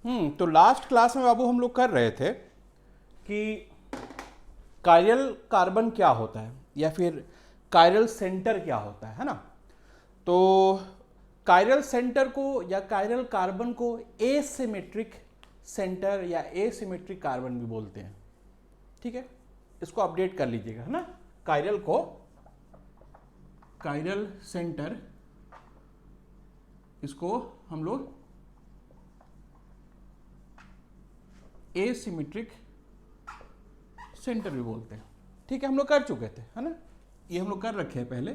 तो last class में बाबू हम लोग कर रहे थे कि कायरल कार्बन क्या होता है या फिर कायरल सेंटर क्या होता है ना। तो कायरल सेंटर को या कायरल कार्बन को एसिमेट्रिक सेंटर या एसिमेट्रिक कार्बन भी बोलते हैं। ठीक है, इसको अपडेट कर लीजिएगा है ना। कायरल को कायरल सेंटर, इसको हम लोग एसिमेट्रिक सेंटर भी बोलते हैं। ठीक है, हम लोग कर चुके थे है ना, ये हम लोग कर रखे हैं। पहले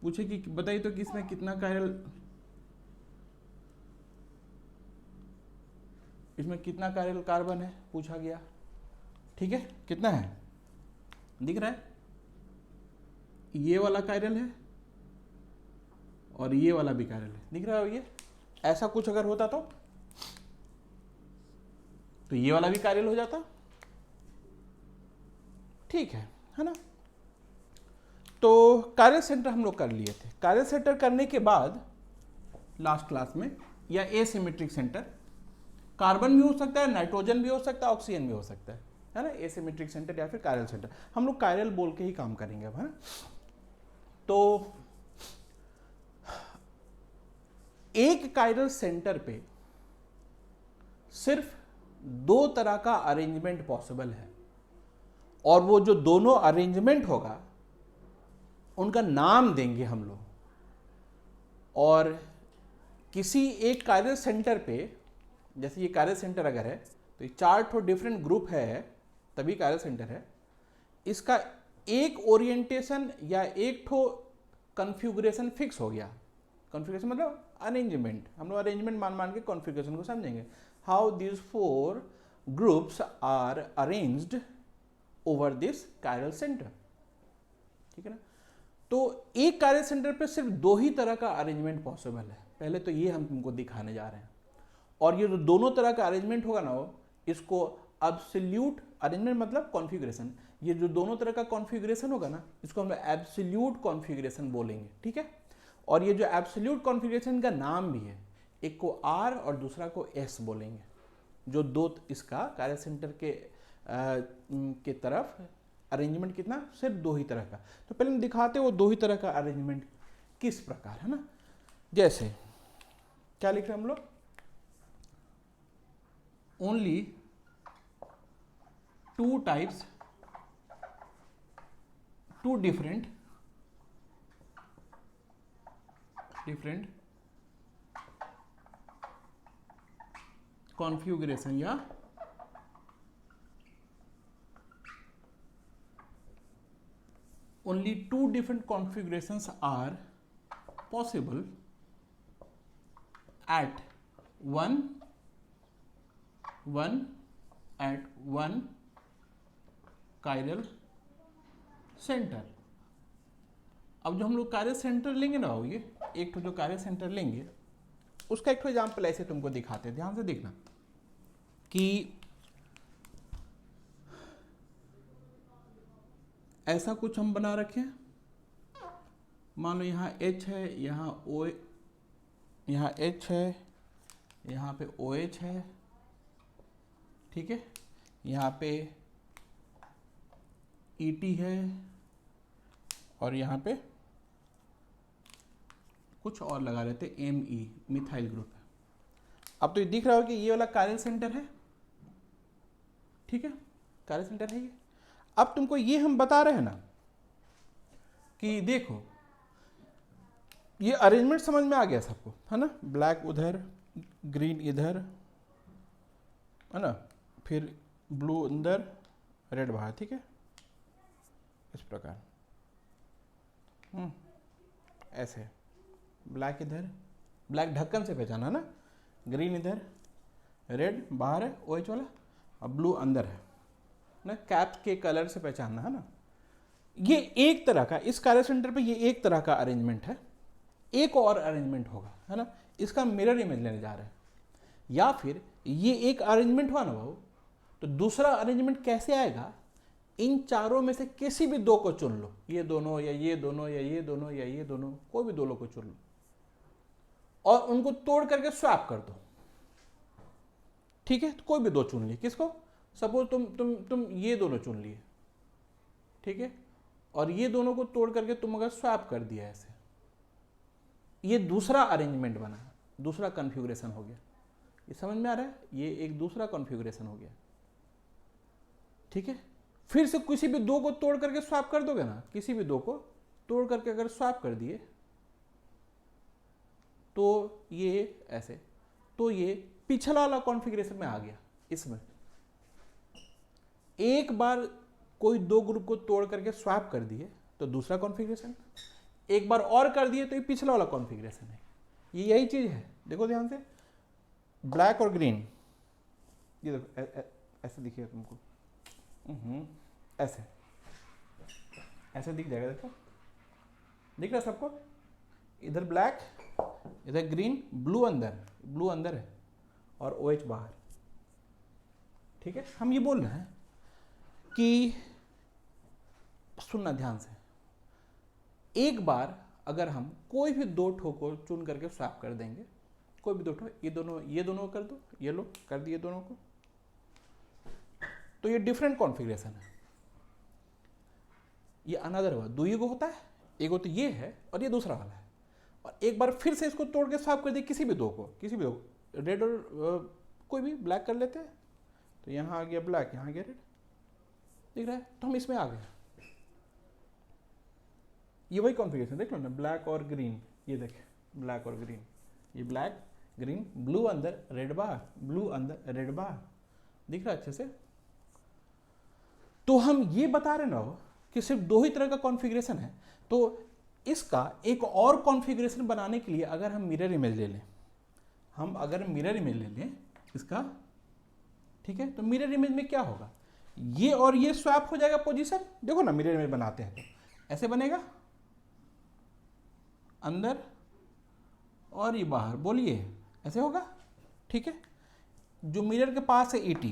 पूछे कि बताइए तो कि इसमें कितना कायरल, इसमें कितना कायरल कार्बन है पूछा गया। ठीक है, कितना है दिख रहा है, ये वाला कायरल है और ये वाला भी कायरल है, दिख रहा है। ये ऐसा कुछ अगर होता तो ये वाला भी कायरल हो जाता। ठीक है ना। तो कायरल सेंटर हम लोग कर लिए थे। कायरल सेंटर करने के बाद लास्ट क्लास में, या एसिमेट्रिक सेंटर, कार्बन भी हो सकता है, नाइट्रोजन भी हो सकता है, ऑक्सीजन भी हो सकता है ना। एसिमेट्रिक सेंटर या फिर कायरल सेंटर, हम लोग कायरल बोल के ही काम करेंगे अब, है ना। तो एक कायरल सेंटर पे सिर्फ दो तरह का अरेंजमेंट पॉसिबल है, और वो जो दोनों अरेंजमेंट होगा उनका नाम देंगे हम लोग। और किसी एक कायरल सेंटर पे, जैसे ये कायरल सेंटर अगर है तो ये 4 ठो डिफरेंट ग्रुप है, तभी कायरल सेंटर है। इसका एक ओरिएंटेशन या एक ठो कॉन्फ़िगरेशन फिक्स हो गया। कॉन्फ़िगरेशन मतलब अरेंजमेंट, हम लोग अरेंजमेंट मान के कॉन्फ़िगरेशन को समझेंगे। How these 4 groups are arranged over this chiral centre. ठीक है ना। तो एक कायरल सेंटर पे सिर्फ 2 ही तरह का अरेंजमेंट पॉसिबल है। पहले तो ये हम तुमको दिखाने जा रहे हैं। और ये जो दोनों तरह का अरेंजमेंट होगा ना, वो इसको एब्सोल्यूट अरेंजमेंट मतलब कॉन्फ़िगरेशन, ये जो दोनों तरह का कॉन्फ़िगरेशन होगा ना, इसको हम एब्सोल्यूट कॉन्फ़िगरेशन बोलेंगे। ठीक है। और ये जो एब्सोल्यूट कॉन्फ़िगरेशन का नाम भी है, एक को आर और दूसरा को एस बोलेंगे। जो दो इसका कायरल सेंटर के तरफ अरेंजमेंट कितना, सिर्फ 2 ही तरह का। तो पहले हम दिखाते हैं वो 2 ही तरह का अरेंजमेंट किस प्रकार है ना। जैसे क्या लिख रहे हैं हम लोग, ओनली 2 टाइप्स, 2 डिफरेंट कॉन्फ़िगरेशन या only 2 different configurations are possible at one chiral centre. अब जो हम लोग कायरल सेंटर लेंगे ना, ये एक तो जो कायरल सेंटर लेंगे उसका एक तो एग्जाम्पल ऐसे तुमको दिखाते हैं, ध्यान से देखना कि ऐसा कुछ हम बना रखे हैं। मान लो यहाँ H है, यहाँ O, यहाँ H है, यहाँ पे OH है। ठीक है, यहाँ पे ET है और यहाँ पे कुछ और लगा लेते ME, मिथाइल ग्रुप है। अब तो ये दिख रहा हो कि ये वाला कायरल सेंटर है। ठीक है, कायरल सेंटर है ये। अब तुमको ये हम बता रहे हैं ना कि देखो ये अरेंजमेंट समझ में आ गया सबको, है ना। ब्लैक उधर, ग्रीन इधर, है ना, फिर ब्लू अंदर, रेड बाहर। ठीक है, इस प्रकार ऐसे ब्लैक इधर, ब्लैक ढक्कन से पहचाना ना, ग्रीन इधर, रेड बाहर है OH वाला, और ब्लू अंदर है ना, कैप के कलर से पहचानना है ना। ये एक तरह का, इस कायरल सेंटर पे ये एक तरह का अरेंजमेंट है। एक और अरेंजमेंट होगा, है ना, इसका मिरर इमेज लेने जा रहे हैं। या फिर ये एक अरेंजमेंट हुआ ना भाव, तो दूसरा अरेंजमेंट कैसे आएगा, इन चारों में से किसी भी 2 को चुन लो, ये दोनों या ये दोनों या ये दोनों या ये दोनों, कोई भी 2 को चुन लो और उनको तोड़ करके स्वैप कर दो। ठीक है, तो कोई भी दो चुन लिए। किसको? सपोज तुम ये दोनों चुन लिए, ठीक है, और ये दोनों को तोड़ करके तुम अगर स्वैप कर दिया ऐसे, ये दूसरा अरेंजमेंट बना, दूसरा कॉन्फ़िगरेशन हो गया। ये समझ में आ रहा है? ये एक दूसरा कॉन्फ़िगरेशन हो गया, ठीक है। फिर से किसी भी दो को तोड़ करके स्वैप कर दोगे ना, किसी भी दो को तोड़ करके अगर स्वैप कर दिए तो ये ऐसे, तो ये पिछला वाला कॉन्फ़िगरेशन में आ गया। इसमें एक बार कोई दो ग्रुप को तोड़ करके स्वैप कर दिए तो दूसरा कॉन्फ़िगरेशन, एक बार और कर दिए तो ये पिछला वाला कॉन्फ़िगरेशन है। ये यही चीज है, देखो ध्यान से, ब्लैक और ग्रीन, ये देखो ऐसे दिखेगा तुमको, ऐसे ऐसे दिख जाएगा, देखो दिख रहा है सबको, इधर ब्लैक इधर ग्रीन, ब्लू अंदर है और OH बाहर, ठीक है। हम ये बोल रहे हैं कि सुनना ध्यान से, एक बार अगर हम कोई भी दो ठो को चुन करके स्वैप कर देंगे, कोई भी दो ठो, ये दोनों कर दो, ये लो कर दिए दोनों को, तो ये डिफरेंट कॉन्फ़िगरेशन है। ये अनदर हुआ, दो ही को होता है, एक तो ये है और ये दूसरा वाला है, और एक बार फिर से इसको तोड़ के स्वैप कर दिए किसी भी दो को, रेड और कोई भी ब्लैक कर लेते हैं, तो यहाँ आ गया ब्लैक, यहाँ आ गया रेड, दिख रहा है, तो हम इसमें आ गए। ये वही कॉन्फ़िगरेशन देख लो ना, ब्लैक और ग्रीन, ये देख ब्लैक और ग्रीन, ये ब्लैक ग्रीन, ब्लू अंदर रेड बाहर, ब्लू अंदर रेड बाहर, दिख रहा है अच्छे से। तो हम ये बता रहे ना कि सिर्फ दो ही तरह का कॉन्फ़िगरेशन है, तो इसका एक और कॉन्फ़िगरेशन बनाने के लिए अगर हम मिरर इमेज ले लें, इसका, ठीक है, तो मिरर इमेज में क्या होगा, ये और ये स्वैप हो जाएगा पोजीशन, देखो ना मिरर इमेज बनाते हैं तो ऐसे बनेगा, अंदर और ये बाहर, बोलिए ऐसे होगा, ठीक है। जो मिरर के पास है ET,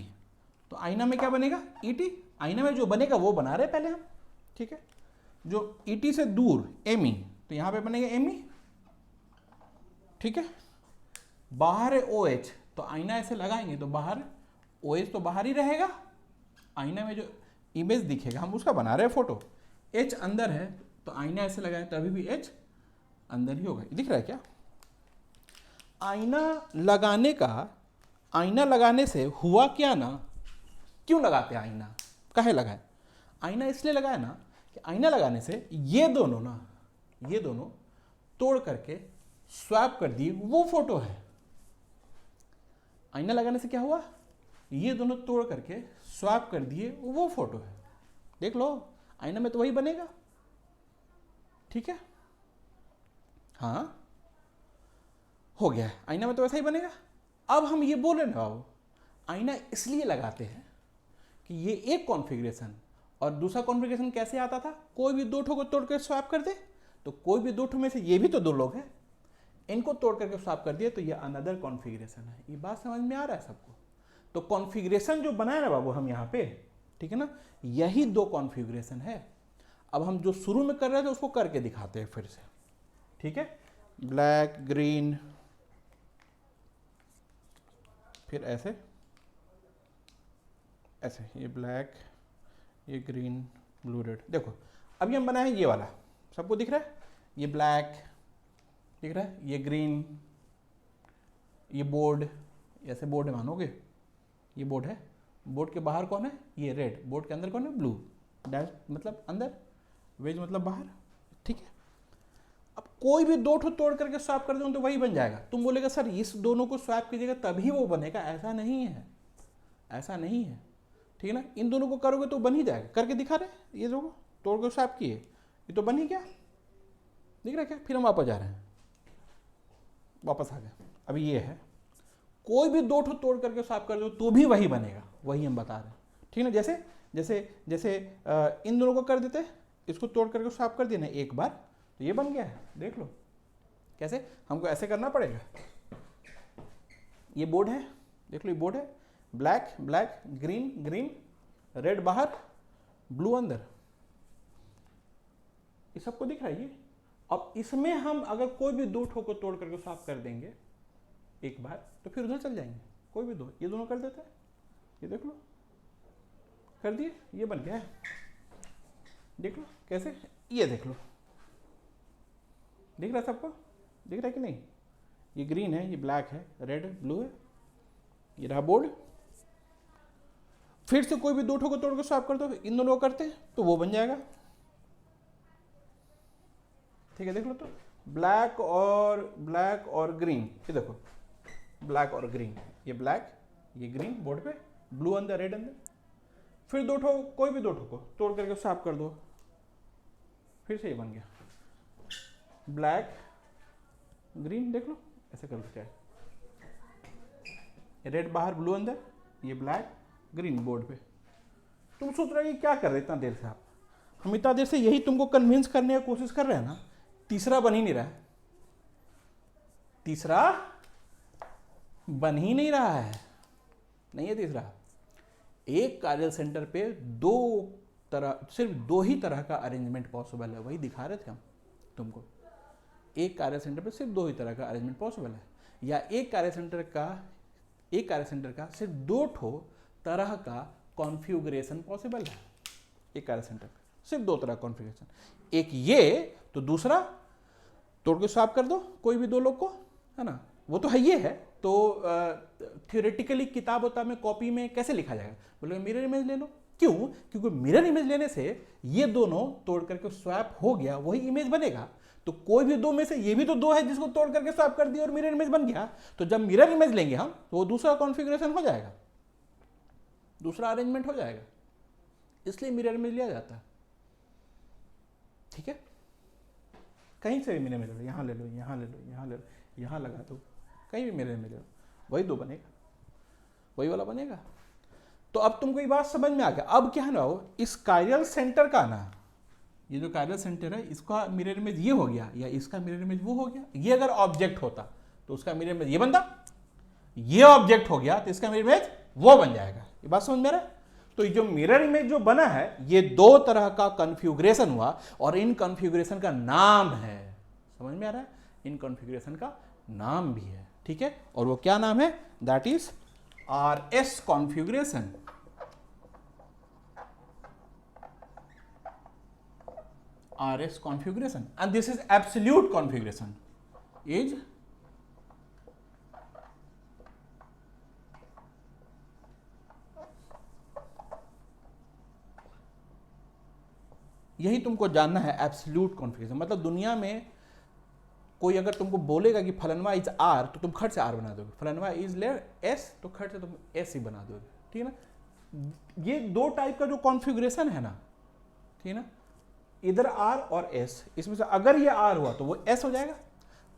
तो आईना में क्या बनेगा, ET, आईना में जो बनेगा वो बना रहे पहले हम, ठीक है। जो ET से दूर ME, तो यहां पे बनेगा ME, ठीक है। बाहर है OH, तो आईना ऐसे लगाएंगे तो बाहर OH तो बाहर ही रहेगा, आईना में जो इमेज दिखेगा हम उसका बना रहे हैं फोटो, H अंदर है तो आईना ऐसे लगाए तो अभी भी H अंदर ही होगा, दिख रहा है क्या। आईना लगाने से हुआ क्या ना, क्यों लगाते हैं आईना, काहे लगाए, आईना इसलिए लगाया ना कि आईना लगाने से ये दोनों तोड़ करके स्वैप कर दिए, वो फोटो है। आईना लगाने से क्या हुआ, ये दोनों तोड़ करके स्वैप कर दिए, वो फोटो है, देख लो आईना में तो वही बनेगा, ठीक है। हाँ हो गया है, आईना में तो वैसा ही बनेगा। अब हम ये बोल रहे ना, आईना इसलिए लगाते हैं कि ये एक कॉन्फ़िगरेशन और दूसरा कॉन्फ़िगरेशन कैसे आता था, कोई भी दो ठो को तोड़ कर स्वैप कर दे, तो कोई भी दो ठो में से ये भी तो दो लोग हैं, इनको तोड़ करके स्वैप कर दिए तो ये अनदर कॉन्फ़िगरेशन है। ये बात समझ में आ रहा है सबको। तो कॉन्फ़िगरेशन जो बनाया ना बाबू हम यहाँ पे, ठीक है ना, यही दो कॉन्फ़िगरेशन है। अब हम जो शुरू में कर रहे थे उसको करके दिखाते हैं फिर से, ठीक है। ब्लैक ग्रीन, फिर ऐसे ऐसे, ये ब्लैक, ये ग्रीन, ब्लू रेड। देखो अभी हम बनाए ये वाला, सबको दिख रहा है, ये ब्लैक दिख रहा है, ये ग्रीन, ये बोर्ड, ऐसे बोर्ड है मानोगे, ये बोर्ड है, बोर्ड के बाहर कौन है, ये रेड, बोर्ड के अंदर कौन है, ब्लू, डैश मतलब अंदर, वेज मतलब बाहर, ठीक है। अब कोई भी दो ठो तोड़ करके स्वैप कर दो तो वही बन जाएगा। तुम बोलेगा सर इस दोनों को स्वैप कीजिएगा तभी वो बनेगा, ऐसा नहीं है, ऐसा नहीं है, ठीक है ना। इन दोनों को करोगे तो बन ही जाएगा, करके दिखा रहे, ये दोनों तोड़ के स्वैप किए, ये तो बन ही गया, दिख रहा है क्या। फिर हम वापस जा रहे हैं, वापस आ गए, अभी ये है, कोई भी दो ठो तोड़ करके स्वैप कर दो तो भी वही बनेगा, वही हम बता रहे हैं, ठीक है ना। जैसे जैसे जैसे इन दोनों को कर देते, इसको तोड़ करके स्वैप कर दिया ना एक बार, तो ये बन गया है, देख लो कैसे, हमको ऐसे करना पड़ेगा। ये बोर्ड है, देख लो ये बोर्ड है, black black, green green, red बाहर, ब्लू अंदर, ये सबको दिख रहा है ये। अब इसमें हम अगर कोई भी दो ठो को तोड़ करके साफ कर देंगे एक बार, तो फिर उधर चल जाएंगे, कोई भी दो, ये दोनों कर देते हैं, ये देख लो कर दिए, ये बन गया है, देख लो कैसे, ये देख लो, दिख रहा है सबको, दिख रहा है कि नहीं, ये ग्रीन है, ये ब्लैक है, रेड है, ब्लू है, ये रहा बोर्ड। फिर से कोई भी दो ठो को तोड़ के स्वैप कर दो, इन दोनों को करते हैं तो वो बन जाएगा, ठीक है। देख लो तो ब्लैक और ग्रीन, ये देखो ब्लैक और ग्रीन, ये ब्लैक ये ग्रीन बोर्ड पे, ब्लू अंदर रेड अंदर। फिर दो ठो, कोई भी दो ठो को तोड़ करके स्वैप कर दो, फिर से ये बन गया ब्लैक ग्रीन, देख लो ऐसे कर दो चाहे, रेड बाहर ब्लू अंदर, ये ब्लैक ग्रीन बोर्ड पे। तुम सोच रहे हो ये क्या कर रहे इतना देर से आप, हम इतना देर से यही तुमको कन्विंस करने की कोशिश कर रहे हैं ना, तीसरा बन ही नहीं रहा है, तीसरा बन ही नहीं रहा है, नहीं है तीसरा। एक कार्य सेंटर पे दो तरह, सिर्फ दो ही तरह का अरेंजमेंट पॉसिबल है, वही दिखा रहे थे हम तुमको। एक कार्य सेंटर पे सिर्फ दो ही तरह का अरेंजमेंट पॉसिबल है, या एक कार्य सेंटर का सिर्फ दो ठो तरह का कॉन्फ़िगरेशन पॉसिबल है। एक कार्य सेंटर सिर्फ दो तरह कॉन्फ़िगरेशन, एक ये तो दूसरा तोड़ के स्वैप कर दो कोई भी दो लोग को, है ना, वो तो है ये है। तो थियोरेटिकली किताब में कॉपी में कैसे लिखा जाएगा, बोले मिरर इमेज ले लो, क्यों, क्योंकि मिरर इमेज लेने से ये दोनों तोड़ करके स्वैप हो गया, वही इमेज बनेगा। तो कोई भी दो में से ये भी तो दो है जिसको तोड़ करके स्वैप कर दिया और मिरर इमेज बन गया, तो जब मिरर इमेज लेंगे हम तो वो दूसरा कॉन्फ़िगरेशन हो जाएगा, दूसरा अरेंजमेंट हो जाएगा, इसलिए मिरर इमेज लिया जाता है, ठीक है। कहीं से भी मिरर इमेज ले लो, यहाँ ले लो, यहाँ ले लो, यहाँ ले लो, यहाँ लगा दो, कहीं भी मिरर इमेज ले लो, वही दो बनेगा, वही वाला बनेगा। तो अब तुमको ये बात समझ में आ गया। अब क्या है ना, इस कायरल सेंटर का ना, ये जो कायरल सेंटर है इसका मिरर इमेज ये हो गया, या इसका मिरर इमेज वो हो गया। ये अगर ऑब्जेक्ट होता तो उसका मिरर इमेज ये बनता, ये ऑब्जेक्ट हो गया तो इसका मिरर इमेज वो बन जाएगा। ये बात समझ में आ रहा है। तो ये जो मिरर इमेज जो बना है, ये दो तरह का कॉन्फ़िगरेशन हुआ, और इन कॉन्फ़िगरेशन का नाम है, समझ में आ रहा है, इन कॉन्फ़िगरेशन का नाम भी है, ठीक है। और वो क्या नाम है, that is RS configuration. RS configuration, and this is absolute configuration, is यही तुमको जानना है, एब्सोल्यूट कॉन्फ़िगरेशन। मतलब दुनिया में कोई अगर तुमको बोलेगा कि फलनवा इज R, तो तुम खट से R बना दोगे, फलनवा इज ले S तो खट से तुम S ही बना दोगे, ठीक है ना। ये दो टाइप का जो कॉन्फ़िगरेशन है ना, ठीक है ना, इधर R और S, इसमें से अगर ये R हुआ तो वो S हो जाएगा,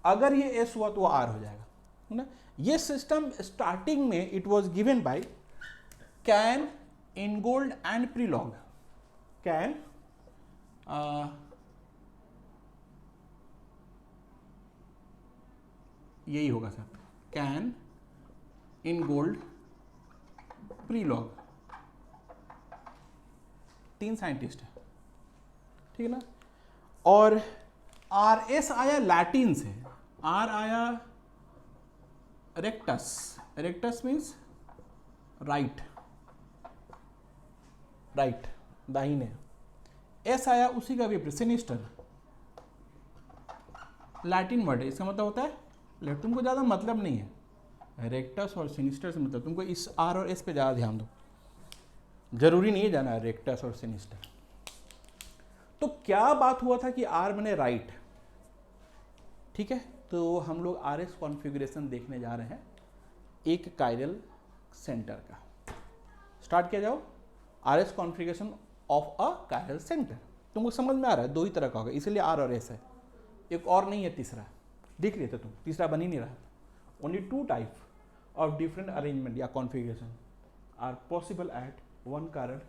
अगर ये S हुआ तो वो R हो जाएगा, है ना। ये सिस्टम स्टार्टिंग में it was given by Cahn, Ingold and Prelog. Cahn यही होगा सर, कैन, इनगोल्ड, प्रीलॉग, तीन साइंटिस्ट है, ठीक है ना। और RS आया लैटिन से, R आया rectus, rectus means right, right दाहिने, S आया उसी का विपरीत सिनिस्टर, लैटिन वर्ड है, इसका मतलब होता है लेफ्ट। तुमको ज़्यादा मतलब नहीं है रेक्टस और सिनिस्टर से, मतलब तुमको इस R और S पे ज़्यादा ध्यान दो, जरूरी नहीं है जाना रेक्टस और सिनिस्टर। तो क्या बात हुआ था कि R बने राइट, ठीक है। तो हम लोग RS कॉन्फ़िगरेशन देखने जा रहे हैं एक कायरल सेंटर का। स्टार्ट किया जाओ, RS configuration of a chiral centre. तुमको समझ में आ रहा है, दो ही तरह का होगा, इसलिए R और S है, एक और नहीं है तीसरा, दिख रही थे तुम, तीसरा बन ही नहीं रहा। Only two type of different arrangement या configuration are possible at one chiral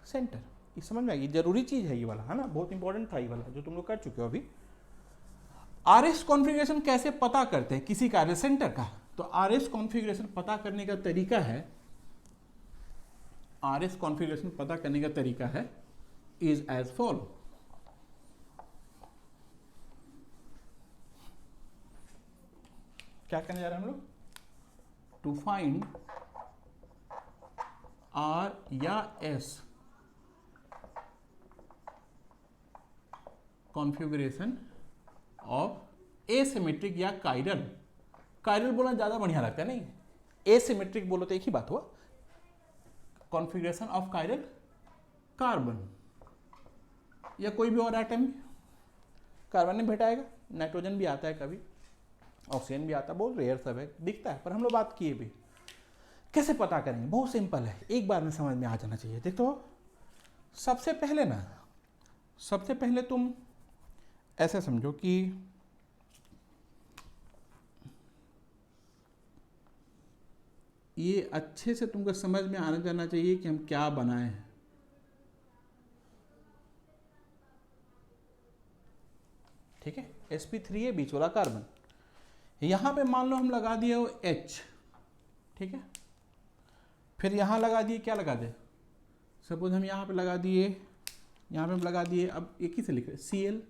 centre. ये समझ में आएगी, जरूरी चीज है ये वाला, है ना, बहुत इंपॉर्टेंट था ये वाला जो तुम लोग कर चुके हो अभी। RS कॉन्फ़िगरेशन कैसे पता करते हैं किसी कायरल सेंटर का, तो RS कॉन्फ़िगरेशन पता करने का तरीका है, RS कॉन्फ़िगरेशन पता करने का तरीका है इज एज फॉलो। क्या करने जा रहे हैं हम लोग, टू फाइंड R या S कॉन्फ़िगरेशन ऑफ एसिमेट्रिक या कायरल। कायरल बोलना ज़्यादा बढ़िया लगता है, नहीं एसिमेट्रिक बोलो तो एक ही बात हुआ। कॉन्फ़िगरेशन ऑफ कायरल कार्बन या कोई भी और एटम, कार्बन में भेटाएगा, नाइट्रोजन भी आता है कभी, ऑक्सीजन भी आता है, बहुत रेयर सब है, दिखता है, पर हम लोग बात किए भी। कैसे पता करेंगे? बहुत सिंपल है, एक बार में समझ में आ जाना चाहिए। देखो सबसे पहले तुम ऐसे समझो कि ये अच्छे से तुमको समझ में आना जाना चाहिए कि हम क्या बनाए हैं। ठीक है, sp3 है बीच वाला कार्बन, यहां पे मान लो हम लगा दिए वो H, ठीक है, फिर यहां लगा दिए, क्या लगा दे, सपोज हम यहां पे लगा दिए, यहां पे हम लगा दिए, अब एक ही से लिख रहे Cl,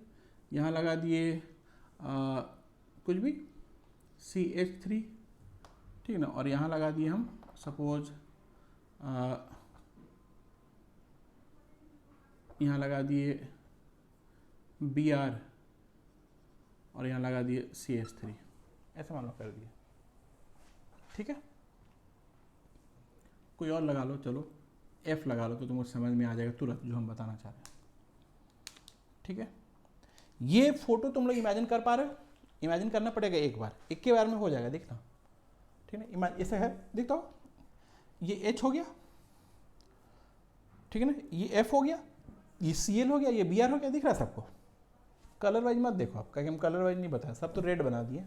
यहां लगा दिए कुछ भी CH3, ठीक है ना, और यहां लगा दिए हम सपोज यहां लगा दिए Br और यहां लगा दिए CH3, ऐसे मान लो कर दिए, ठीक है। कोई और लगा लो, चलो F लगा लो तो तुमको समझ में आ जाएगा तुरंत जो हम बताना चाह रहे हैं, ठीक है। ये फोटो तुम लोग इमेजिन कर पा रहे हो? इमेजिन करना पड़ेगा एक बार, एक के बार में हो जाएगा, देखना, ठीक है ना। ऐसे है, देखता हो, ये H हो गया, ठीक है ना, ये F हो गया, ये Cl हो गया, ये Br हो गया, दिख रहा है सबको? कलर वाइज मत देखो आप, क्योंकि हम कलर वाइज नहीं बताया, सब तो रेड बना दिए,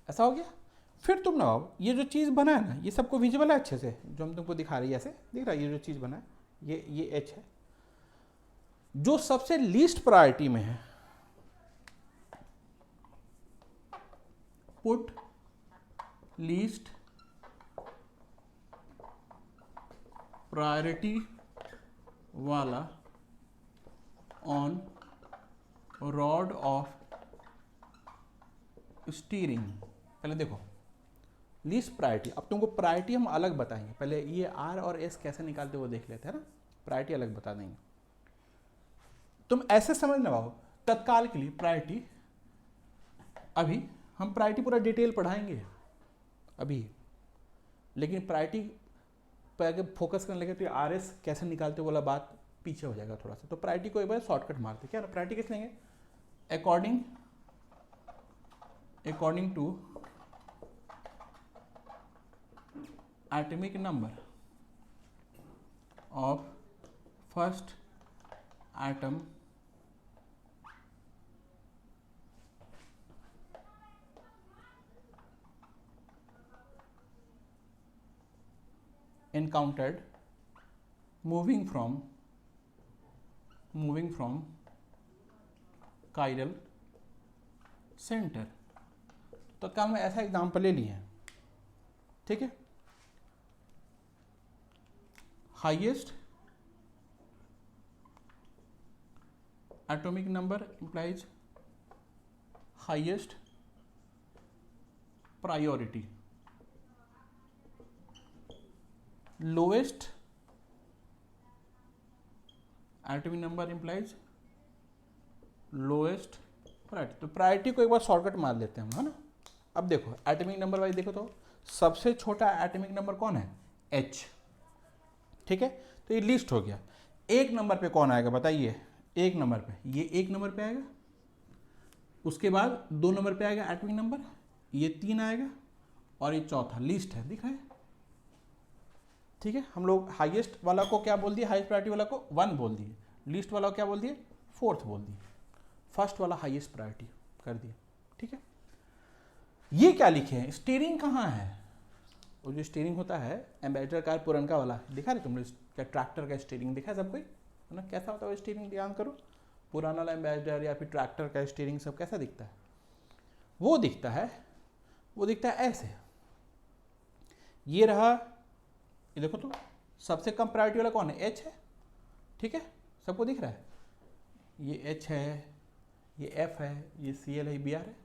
ऐसा हो गया। फिर तुम लगाओ, ये जो चीज़ बना है ना, ये सबको विजिबल है अच्छे से, जो हम तुमको दिखा रही है, ऐसे दिख रहा है, ये जो चीज़ बना है, ये H है। जो सबसे लीस्ट प्रायोरिटी में है, पुट लीस्ट प्रायोरिटी वाला ऑन रॉड ऑफ स्टीयरिंग। पहले देखो लीस्ट प्रायोरिटी, अब तुमको प्रायोरिटी हम अलग बताएंगे, पहले ये R और S कैसे निकालते वो देख लेते हैं ना, प्रायोरिटी अलग बता देंगे। तुम ऐसे समझ ना पाओ तत्काल के लिए प्रायोरिटी, अभी हम प्रायोरिटी पूरा डिटेल पढ़ाएंगे अभी, लेकिन प्रायोरिटी पर अगर फोकस करने लगे तो RS कैसे निकालते वाला बात पीछे हो जाएगा थोड़ा सा। तो प्रायोरिटी को एक बार शॉर्टकट मारते, क्या ना, प्रायोरिटी कैसे लेंगे, according to atomic number of first atom encountered moving from chiral center। तो क्या मैं ऐसा एग्जाम्पल ले लिए हैं, ठीक है। Highest atomic number implies highest priority, lowest atomic number implies lowest priority. तो प्रायोरिटी को एक बार शॉर्टकट मार लेते हैं हम, है ना। अब देखो एटॉमिक नंबर वाइज देखो तो सबसे छोटा एटॉमिक नंबर कौन है, H, ठीक है। तो ये लिस्ट हो गया। एक नंबर पे कौन आएगा बताइए, एक नंबर पे ये एक नंबर पे आएगा, उसके बाद 2 नंबर पे आएगा एटॉमिक नंबर, ये 3 आएगा, और ये चौथा लिस्ट है, दिख रहा है, ठीक है। हम लोग हाईएस्ट वाला को क्या बोल दिए, हाईएस्ट प्रायोरिटी वाला को 1 बोल दिए, लिस्ट वाला को क्या बोल दिए, 4th बोल दिए, फर्स्ट वाला हाईएस्ट प्रायोरिटी कर दिए, ठीक है। ये क्या लिखे हैं, स्टीयरिंग कहाँ है, वो जो स्टीयरिंग होता है एम्बेसडर कार पुरनका वाला, दिखा रहे तुम लोग, क्या ट्रैक्टर का स्टीयरिंग दिखा है सब कोई, है ना, कैसा होता है वो स्टीयरिंग, ध्यान करो, पुराना वाला एम्बेसडर या फिर ट्रैक्टर का स्टीयरिंग सब कैसा दिखता है, वो दिखता है ऐसे। ये रहा, ये देखो तो सबसे कम प्रायोरिटी वाला कौन है, H है, ठीक है, सबको दिख रहा है, ये H है, ये F है, ये Cl है, Br है।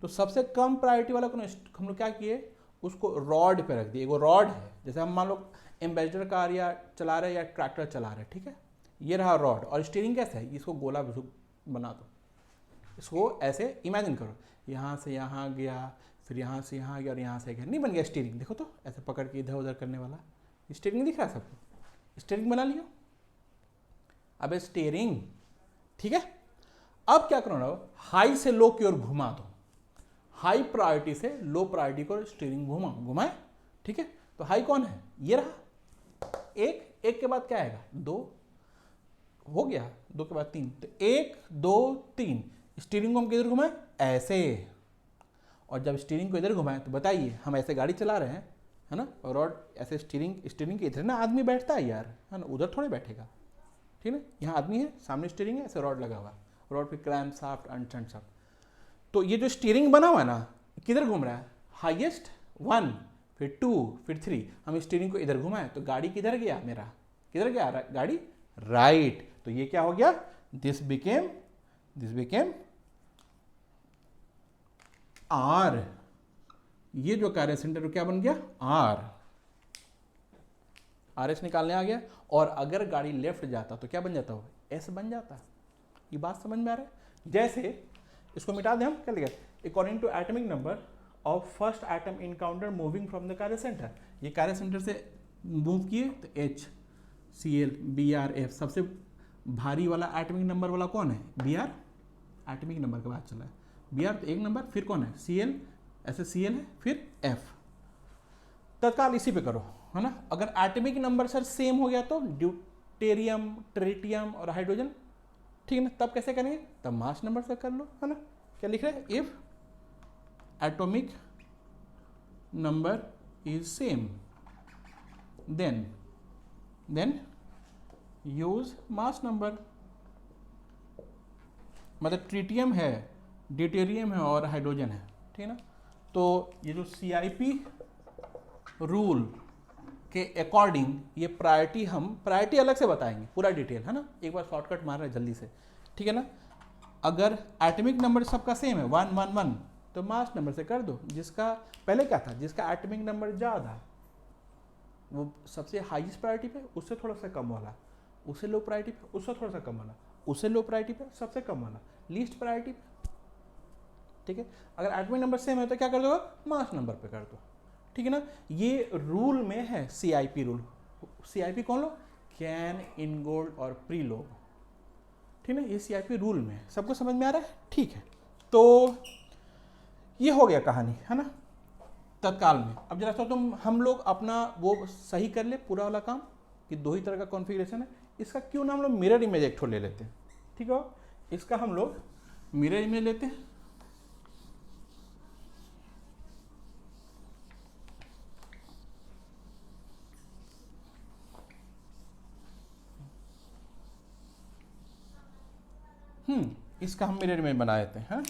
तो सबसे कम प्रायोरिटी वाला कौन, हम लोग क्या किए, उसको रॉड पे रख दिया। वो रॉड है, जैसे हम मान लो एम्बेसडर कार या चला रहे या ट्रैक्टर चला रहे, ठीक है, ये रहा रॉड। और स्टीयरिंग कैसे है, इसको गोला बना दो, इसको ऐसे इमेजिन करो, यहाँ से यहाँ गया, फिर यहाँ से यहाँ गया और यहाँ से गया, नहीं बन गया स्टीयरिंग। देखो तो ऐसे पकड़ के इधर उधर करने वाला स्टीयरिंग दिख रहा है सबको, स्टीयरिंग बना लियो। अब स्टीयरिंग, ठीक है। अब क्या करना हो, हाई से लो की ओर घुमा दो, हाई प्रायोरिटी से लो प्रायोरिटी को स्टीयरिंग घुमाए, ठीक है। तो हाई कौन है, ये रहा, एक के बाद क्या आएगा, 2 हो गया, 2 के बाद 3, तो 1 2 3। स्टीयरिंग को हम किधर घुमाएं, ऐसे। और जब स्टीयरिंग को इधर घुमाएं तो बताइए, हम ऐसे गाड़ी चला रहे हैं, है ना, रॉड ऐसे स्टीयरिंग के इधर ना आदमी बैठता है यार, है ना, उधर थोड़े बैठेगा, ठीक है। यहाँ आदमी है, सामने स्टीयरिंग है, ऐसे रॉड लगा हुआ, रॉड पे क्रैंक शाफ्ट अंट सब। तो ये जो स्टीयरिंग बना हुआ है ना, किधर घूम रहा है, हाईएस्ट 1, फिर 2, फिर 3। हम स्टीयरिंग को इधर घुमाएं तो गाड़ी किधर गया, मेरा किधर गया, गाड़ी राइट। तो ये क्या हो गया, दिस बिकेम आर। ये जो कार्य सेंटर क्या बन गया, आर एस निकालने आ गया। और अगर गाड़ी लेफ्ट जाता तो क्या बन जाता, वो एस बन जाता। ये बात समझ में आ रहा है। जैसे इसको मिटा दें हम, क्या लिखा, according to atomic number of first atom encounter moving from the chiral centre. ये कार्य सेंटर से मूव किए तो H Cl Br F, सबसे भारी वाला एटॉमिक नंबर वाला कौन है, Br। एटॉमिक नंबर के बाद चला है Br, तो 1 नंबर, फिर कौन है, Cl, ऐसे Cl है, फिर F। तत्काल इसी पे करो, है ना। अगर एटॉमिक नंबर सर सेम हो गया तो ड्यूटेरियम, ट्रिटियम और हाइड्रोजन, ठीक है ना, तब कैसे करेंगे, तब मास नंबर से कर लो, है ना। क्या लिख रहे हैं, if atomic number is same then use mass number. मतलब ट्रिटियम है, ड्यूटेरियम है और हाइड्रोजन है, ठीक है ना। तो ये जो CIP रूल के अकॉर्डिंग ये प्रायोरिटी अलग से बताएंगे, पूरा डिटेल, है ना। एक बार शॉर्टकट मार रहे हैं जल्दी से, ठीक है ना। अगर एटॉमिक नंबर सबका सेम है 1 1 1, तो मास नंबर से कर दो। जिसका पहले क्या था, जिसका एटॉमिक नंबर ज़्यादा वो सबसे हाईएस्ट प्रायोरिटी पे, उससे थोड़ा सा कम वाला, उससे लो प्रायोरिटी पे, उससे थोड़ा सा कम वाला, उससे लो प्रायोरिटी पे, सबसे कम वाला, लीस्ट प्रायोरिटी पे, ठीक है। अगर एटॉमिक नंबर सेम है तो क्या कर दो, मास नंबर पे कर दो, ठीक है ना। ये रूल में है CIP रूल। CIP कौन लोग, कैन, इनगोल्ड और प्रीलोग, ठीक है ना। ये CIP रूल में है, सबको समझ में आ रहा है, ठीक है। तो ये हो गया कहानी, है ना, तत्काल में। अब जरा सा हम लोग अपना वो सही कर ले पूरा वाला काम, कि 2 ही तरह का कॉन्फ़िगरेशन है। इसका क्यों ना हम लोग मिरर इमेज एक ठो ले लेते हैं, ठीक है। इसका हम लोग मिरर इमेज लेते हैं। इसका हम मिरर इमेज बना देते हैं।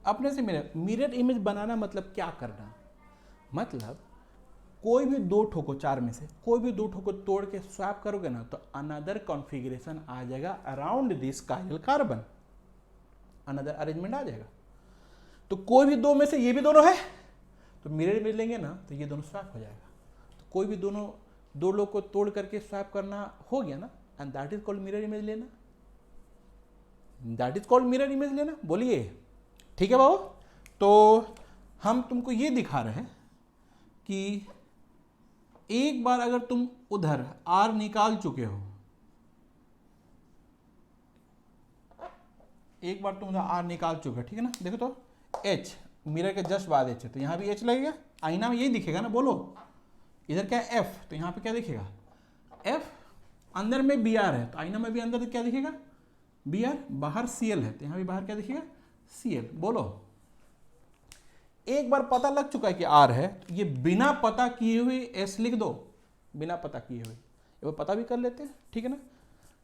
अपने से मिरर इमेज बनाना मतलब क्या करना, मतलब कोई भी 2 ठो को 4 में से कोई भी 2 ठो को तोड़ के स्वैप करोगे ना, तो अनदर कॉन्फ़िगरेशन आ जाएगा around this chiral carbon, another arrangement आ जाएगा। तो कोई भी 2 में से ये भी दोनों है, तो मिरर इमेज लेंगे ना तो ये दोनों स्वैप हो जाएगा। तो कोई भी 2 लोग को तोड़ करके स्वैप करना हो गया ना, and that is called mirror image लेना, that is called mirror image लेना। बोलिए, ठीक है बाबू। तो हम तुमको ये दिखा रहे हैं कि एक बार अगर तुम उधर R निकाल चुके हो, एक बार तुम उधर R निकाल चुके हो, ठीक है ना। देखो तो H मिरर के जस्ट बाद H है, तो यहाँ भी H लगेगा, आईना में यही दिखेगा ना, बोलो। इधर क्या है F, तो यहाँ पे क्या दिखेगा F, अंदर में Br है, तो आईना में भी अंदर क्या दिखेगा Br, बाहर Cl है, तो यहाँ भी बाहर क्या दिखेगा Cl। बोलो, एक बार पता लग चुका है कि R है, तो ये बिना पता किए हुए S लिख दो, बिना पता किए हुए। ये पता भी कर लेते हैं, ठीक है ना।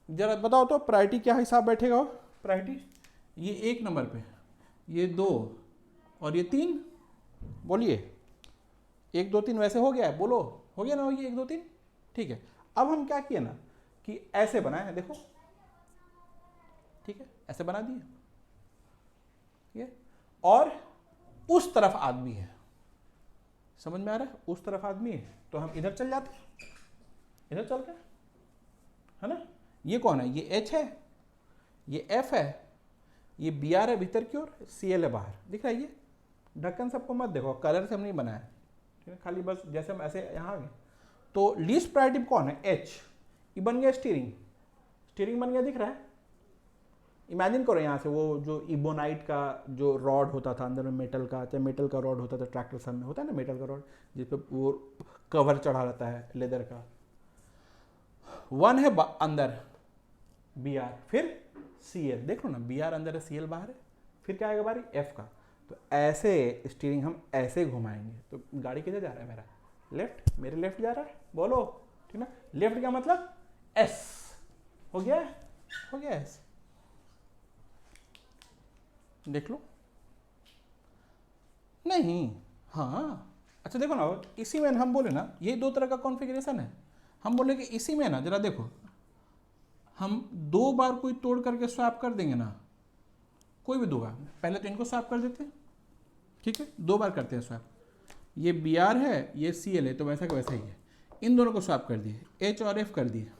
जरा बताओ तो प्रायोरिटी क्या हिसाब बैठेगा हो, प्रायोरिटी ये 1 नंबर पे, ये 2 और ये 3। बोलिए 1 2 3 वैसे हो गया है, बोलो हो गया ना, ये 1 2 3, ठीक है। अब हम क्या किए ना कि ऐसे बनाए हैं, देखो, ठीक है, ऐसे बना दिए। ठीक है, और उस तरफ आदमी है, समझ में आ रहा है, उस तरफ आदमी है, तो हम इधर चल जाते हैं, इधर चलते हैं, है ना। ये कौन है, ये एच है, ये एफ है, ये बी आर है भीतर की ओर, सी एल है बाहर, दिख रहा है। ये ढक्कन सबको मत देखो, कलर से हम नहीं बनाया, ठीक है, खाली बस जैसे हम ऐसे यहाँ आ गए। तो लीस्ट प्रायोरिटी कौन है, एच, ये बन गया स्टीयरिंग, स्टीयरिंग बन गया, दिख रहा है। इमेजिन करो यहाँ से वो जो इबोनाइट का जो रॉड होता था अंदर में, मेटल का, चाहे मेटल का रॉड होता था, ट्रैक्टर सब में होता है ना मेटल का रॉड, जिस पे वो कवर चढ़ा रहता है लेदर का। वन है अंदर बी आर, फिर सी एल, देख लो ना, बी आर अंदर है, सी एल बाहर है, फिर क्या आएगा बारी, एफ का। तो ऐसे स्टीयरिंग हम ऐसे घुमाएंगे, तो गाड़ी किधर जा रहा है मेरा, लेफ्ट, मेरे लेफ्ट जा रहा है, बोलो, ठीक ना। लेफ्ट का मतलब एस, हो गया, हो गया एस, देख लो। नहीं, हाँ, अच्छा देखो ना, इसी में हम बोले ना, ये दो तरह का कॉन्फ़िगरेशन है, हम बोले कि इसी में ना, जरा देखो, हम दो बार कोई तोड़ करके स्वैप कर देंगे ना, कोई भी दो बार, पहले तो इनको स्वैप कर देते हैं, ठीक है, दो बार करते हैं स्वैप, ये बी आर है, ये सी एल है, तो वैसा का वैसा ही है, इन दोनों को स्वैप कर दिए, एच और एफ कर दिए,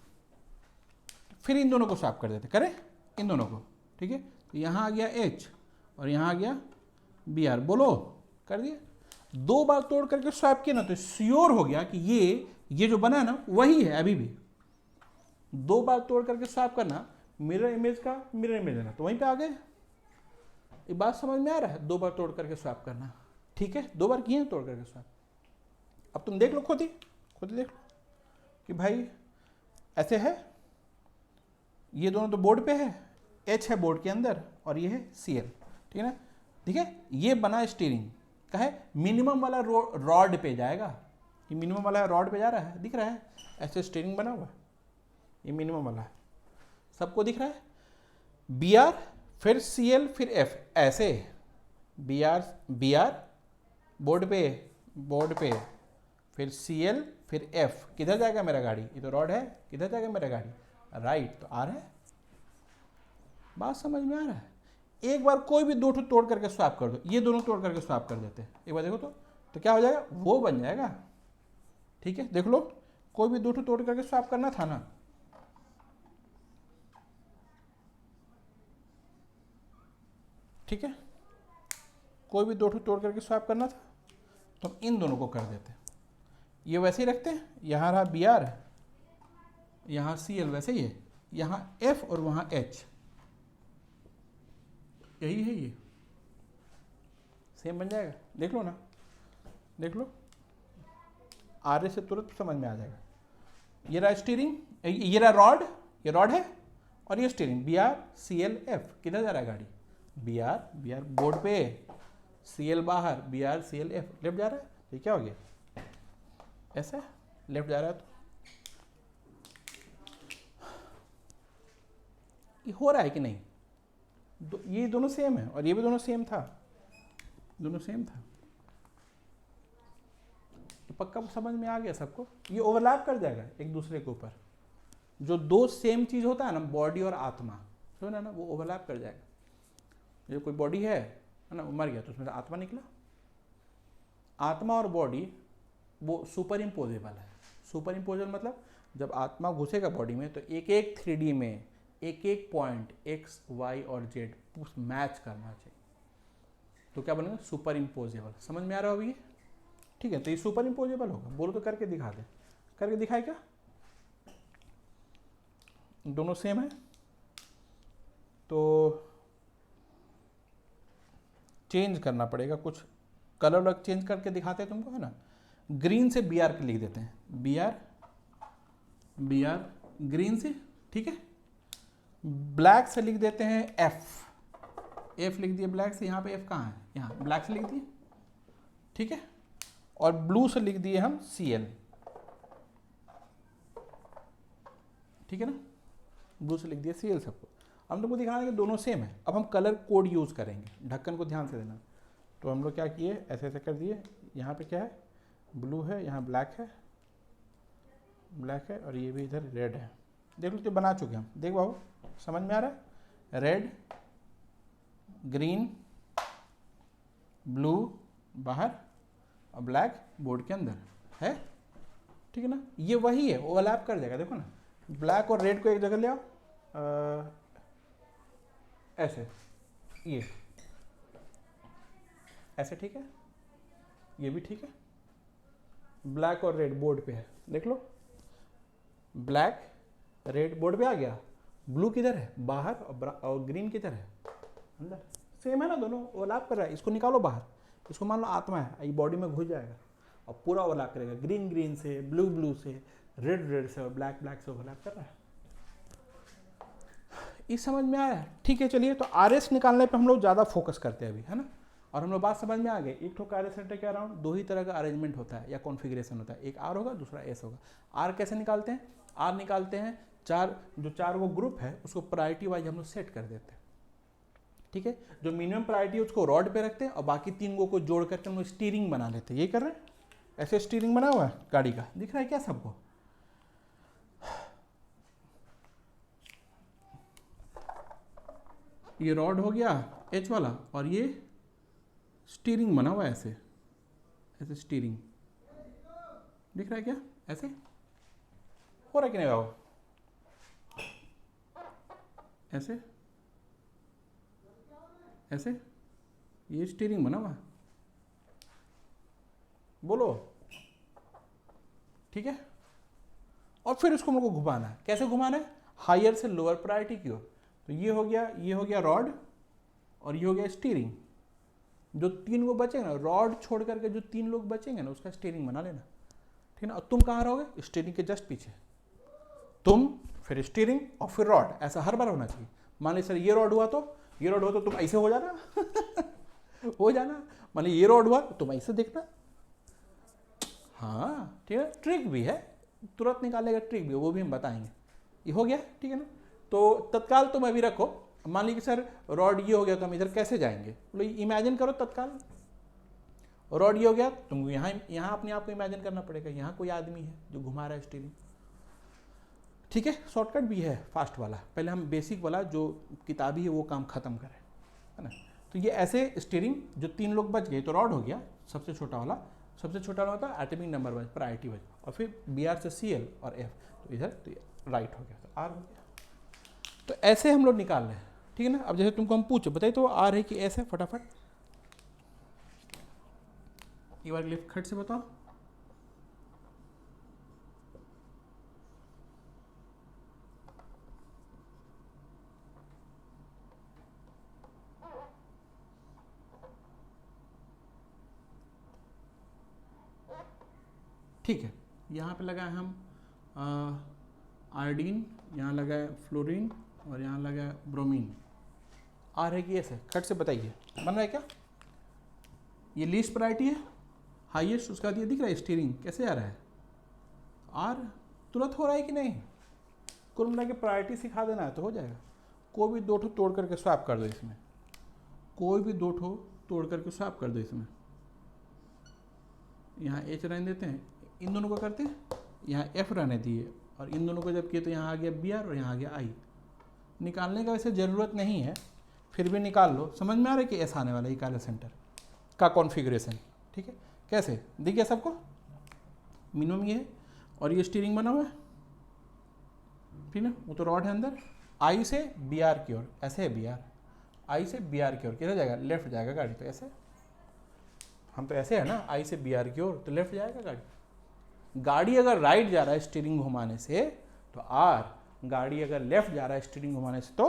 फिर इन दोनों को स्वैप कर देते, करें इन दोनों को, ठीक है, तो यहाँ आ गया एच और यहाँ आ गया बी आर, बोलो, कर दिए। दो बार तोड़ करके स्वैप किया ना, तो श्योर हो गया कि ये जो बना है ना वही है अभी भी। दो बार तोड़ करके स्वैप करना, मिरर इमेज का मिरर इमेज लेना, तो वहीं पे आ गए। ये बात समझ में आ रहा है, दो बार तोड़ करके स्वैप करना, ठीक है, दो बार किए हैं तोड़ करके स्वैप। अब तुम देख लो, खुद ही देख लो कि भाई ऐसे है, ये दोनों तो बोर्ड पे है, एच है बोर्ड के अंदर और ये है सी एल, ठीक है ना। ठीक है, ये बना स्टीयरिंग का है, मिनिमम वाला रॉड पे जाएगा, ये मिनिमम वाला रॉड पे जा रहा है, दिख रहा है, ऐसे स्टीयरिंग बना हुआ है, ये मिनिमम वाला है, सबको दिख रहा है। बी आर, फिर सी एल, फिर एफ, ऐसे बी आर बोर्ड पे, फिर सी एल, फिर एफ, किधर जाएगा मेरा गाड़ी, ये तो रॉड है, किधर जाएगा मेरा गाड़ी, राइट, तो आ रहा है, बात समझ में आ रहा है। एक बार कोई भी दो ठो तोड़ करके स्वैप कर दो, ये दोनों तोड़ करके स्वैप कर देते हैं, एक बार देखो तो क्या हो जाएगा, वो बन जाएगा, ठीक है, देख लो, कोई भी दो ठो तोड़ करके स्वैप करना था ना, ठीक है, कोई भी दो ठो तोड़ करके स्वैप करना था, तो हम इन दोनों को कर देते हैं, ये वैसे ही रखते हैं, यहाँ रहा बी आर, यहाँ सी एल वैसे ही है, यहाँ एफ और वहाँ एच, यही है, ये सेम बन जाएगा, देख लो ना, देख लो, आर से तुरंत समझ में आ जाएगा। ये रहा स्टीयरिंग, ये रहा रॉड, ये रॉड है, और ये steering, B R C L F, किधर जा रहा है गाड़ी, बी आर बोर्ड पे, सी एल बाहर, B R C L F, left जा रहा है, तो क्या हो गया, ऐसा लेफ्ट जा रहा है, तो ये हो रहा है कि नहीं, ये दोनों सेम है और ये भी दोनों सेम था, दोनों सेम था, तो पक्का समझ में आ गया सबको। ये ओवरलैप कर जाएगा एक दूसरे के ऊपर, जो दो सेम चीज होता है ना, बॉडी और आत्मा, समझ ना, वो ओवरलैप कर जाएगा। जो कोई बॉडी है ना, वो मर गया, तो उसमें से आत्मा निकला, आत्मा और बॉडी वो सुपर इम्पोजेबल है। सुपर इम्पोजेबल मतलब जब आत्मा घुसेगा बॉडी में, तो एक एक 3D में एक एक पॉइंट एक्स वाई और जेड मैच करना चाहिए, तो क्या बनेगा, सुपर इम्पोजेबल। समझ में आ रहा होगा ये, ठीक है, तो ये सुपर इम्पोजेबल होगा, बोलो तो करके दिखा दे, करके दिखाए क्या, दोनों सेम है, तो चेंज करना पड़ेगा, कुछ कलर अलग चेंज करके दिखाते हैं तुमको, है ना। ग्रीन से बी आर लिख देते हैं, बी आर ग्रीन से, ठीक है। ब्लैक से लिख देते हैं एफ लिख दिए ब्लैक से, यहाँ पे एफ कहाँ है, यहाँ ब्लैक से लिख दिए, ठीक है। और ब्लू से लिख दिए हम सी एल, ठीक है ना, ब्लू से लिख दिया सी एल सबको। हम लोग को दिखाना है कि दोनों सेम है। अब हम कलर कोड यूज़ करेंगे, ढक्कन को ध्यान से देना। तो हम लोग क्या किए, ऐसे ऐसे कर दिए, यहाँ पे क्या है, ब्लू है, यहाँ ब्लैक है और ये भी इधर रेड है। देख लो, तो बना चुके हम, देख बाबू, समझ में आ रहा है, रेड ग्रीन ब्लू बाहर और ब्लैक बोर्ड के अंदर है, ठीक है ना। ये वही है, ओवरलैप कर जाएगा। देखो ना, ब्लैक और रेड को एक जगह ले आओ, ऐसे, ये ऐसे, ठीक है, ये भी ठीक है। ब्लैक और रेड बोर्ड पे है, देख लो, ब्लैक रेड बोर्ड पे आ गया, ब्लू किधर है बाहर और ग्रीन किधर है अंदर, सेम है ना, दोनों ओवरलैप कर रहा है। इसको निकालो बाहर, इसको मान लो आत्मा है, ये बॉडी में घुस जाएगा और पूरा ओवरलैप करेगा, ग्रीन ग्रीन से, ब्लू ब्लू से, रेड रेड से और ब्लैक ब्लैक से ओवरलैप कर रहा है। इस समझ में आया? ठीक है, चलिए। तो RS निकालने पे हम लोग ज़्यादा फोकस करते हैं अभी, है ना। और हम लोग बात समझ में आ गए। एक ठो कार्य सेंटर के अराउंड दो ही तरह का अरेंजमेंट होता है या कॉन्फ़िगरेशन होता है, एक R होगा, दूसरा S होगा। R कैसे निकालते हैं? R निकालते हैं चार वो ग्रुप है उसको प्रायोरिटी वाइज हम लोग सेट कर देते हैं, ठीक है। जो मिनिमम प्रायोरिटी है उसको रॉड पे रखते हैं और बाकी 3 को जोड़ करके हम लोग स्टीयरिंग बना लेते हैं। ये कर रहे हैं, ऐसे स्टीयरिंग बना हुआ है गाड़ी का, दिख रहा है क्या सबको? ये रॉड हो गया H वाला और ये स्टीयरिंग बना हुआ है, ऐसे ऐसे स्टीयरिंग दिख रहा है क्या? ऐसे हो रहा है कि नहीं बाबू? ऐसे ऐसे ये स्टीयरिंग बना हुआ है, बोलो, ठीक है। और फिर इसको मेरे को घुमाना है। कैसे घुमाना है? हायर से लोअर प्रायोरिटी की ओर। तो ये हो गया रॉड और ये हो गया स्टीयरिंग। जो 3 को बचेंगे ना, रॉड छोड़ करके जो 3 लोग बचेंगे ना, उसका स्टीयरिंग बना लेना, ठीक है ना। और तुम कहाँ रहोगे? स्टीयरिंग के जस्ट पीछे, तुम फिर स्टीयरिंग और फिर रॉड, ऐसा हर बार होना चाहिए। मान लीजिए सर ये रॉड हुआ तो तुम ऐसे हो जाना हो जाना। मान लीजिए ये रॉड हुआ तो तुम ऐसे देखना। हाँ ठीक है, ट्रिक भी है, तुरंत निकालेगा ट्रिक भी, वो भी हम बताएंगे। ये हो गया, ठीक है ना। तो तत्काल तुम अभी रखो, मान लीजिए सर रॉड ये हो गया तो हम इधर कैसे जाएंगे? बोलो इमेजिन करो तत्काल, रॉड ये हो गया, तुमको यहाँ अपने आप को इमेजिन करना पड़ेगा, यहाँ कोई आदमी है जो घुमा रहा है स्टीयरिंग, ठीक है। शॉर्टकट भी है फास्ट वाला, पहले हम बेसिक वाला जो किताबी है वो काम खत्म करें, है ना। तो ये ऐसे स्टीयरिंग, जो 3 लोग बच गए तो रॉड हो गया सबसे छोटा वाला होता है atomic number wise, priority wise, और फिर BR से CL और F, तो इधर तो राइट हो गया, तो R हो गया। तो ऐसे हम लोग निकाल रहे हैं, ठीक है ना। अब जैसे तुमको हम पूछो, बताइए तो R है कि S है? फटाफट एक बार लिफ्ट खट से बताओ। ठीक है, यहाँ पे लगाए हम आयोडीन, यहाँ लगाए फ्लोरीन और यहाँ लगाए ब्रोमीन। R है कि S है? खट से बताइए, बन रहा है क्या? ये लीस्ट प्रायोरिटी है, हाईएस्ट, उसका ये दिख रहा है स्टीयरिंग कैसे आ रहा है, R तुरंत हो रहा है कि नहीं? कुल मिला के प्रायोरिटी सिखा देना है तो हो जाएगा। कोई भी 2 ठो तोड़ करके स्वैप कर दो इसमें, कोई भी 2 ठो तोड़ करके स्वैप कर दो इसमें। यहाँ H रहने देते हैं, इन दोनों को करते हैं, यहाँ F रहने दिए, और इन दोनों को जब किए तो यहाँ आ गया BR और यहाँ आ गया I। निकालने का वैसे ज़रूरत नहीं है, फिर भी निकाल लो। समझ में आ रहा है कि S आने वाला है कार्य सेंटर का कॉन्फ़िगरेशन, ठीक है। कैसे दिख गया सबको? मिनिमम ये है और ये स्टीयरिंग बना हुआ है, ठीक है। वो तो रॉड है अंदर, I से BR की ओर, ऐसे है BR, I से BR की ओर किधर जाएगा? लेफ्ट जाएगा गाड़ी, तो ऐसे हम तो ऐसे है ना, I से BR की ओर तो लेफ्ट जाएगा गाड़ी। गाड़ी अगर राइट जा रहा है स्टीयरिंग घुमाने से तो R, गाड़ी अगर लेफ्ट जा रहा है स्टीयरिंग घुमाने से तो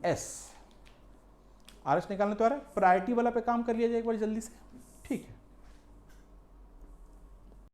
S। RS निकालने तो आ रहा है, प्रायोरिटी वाला पे काम कर लिया जाए एक बार जल्दी से, ठीक है।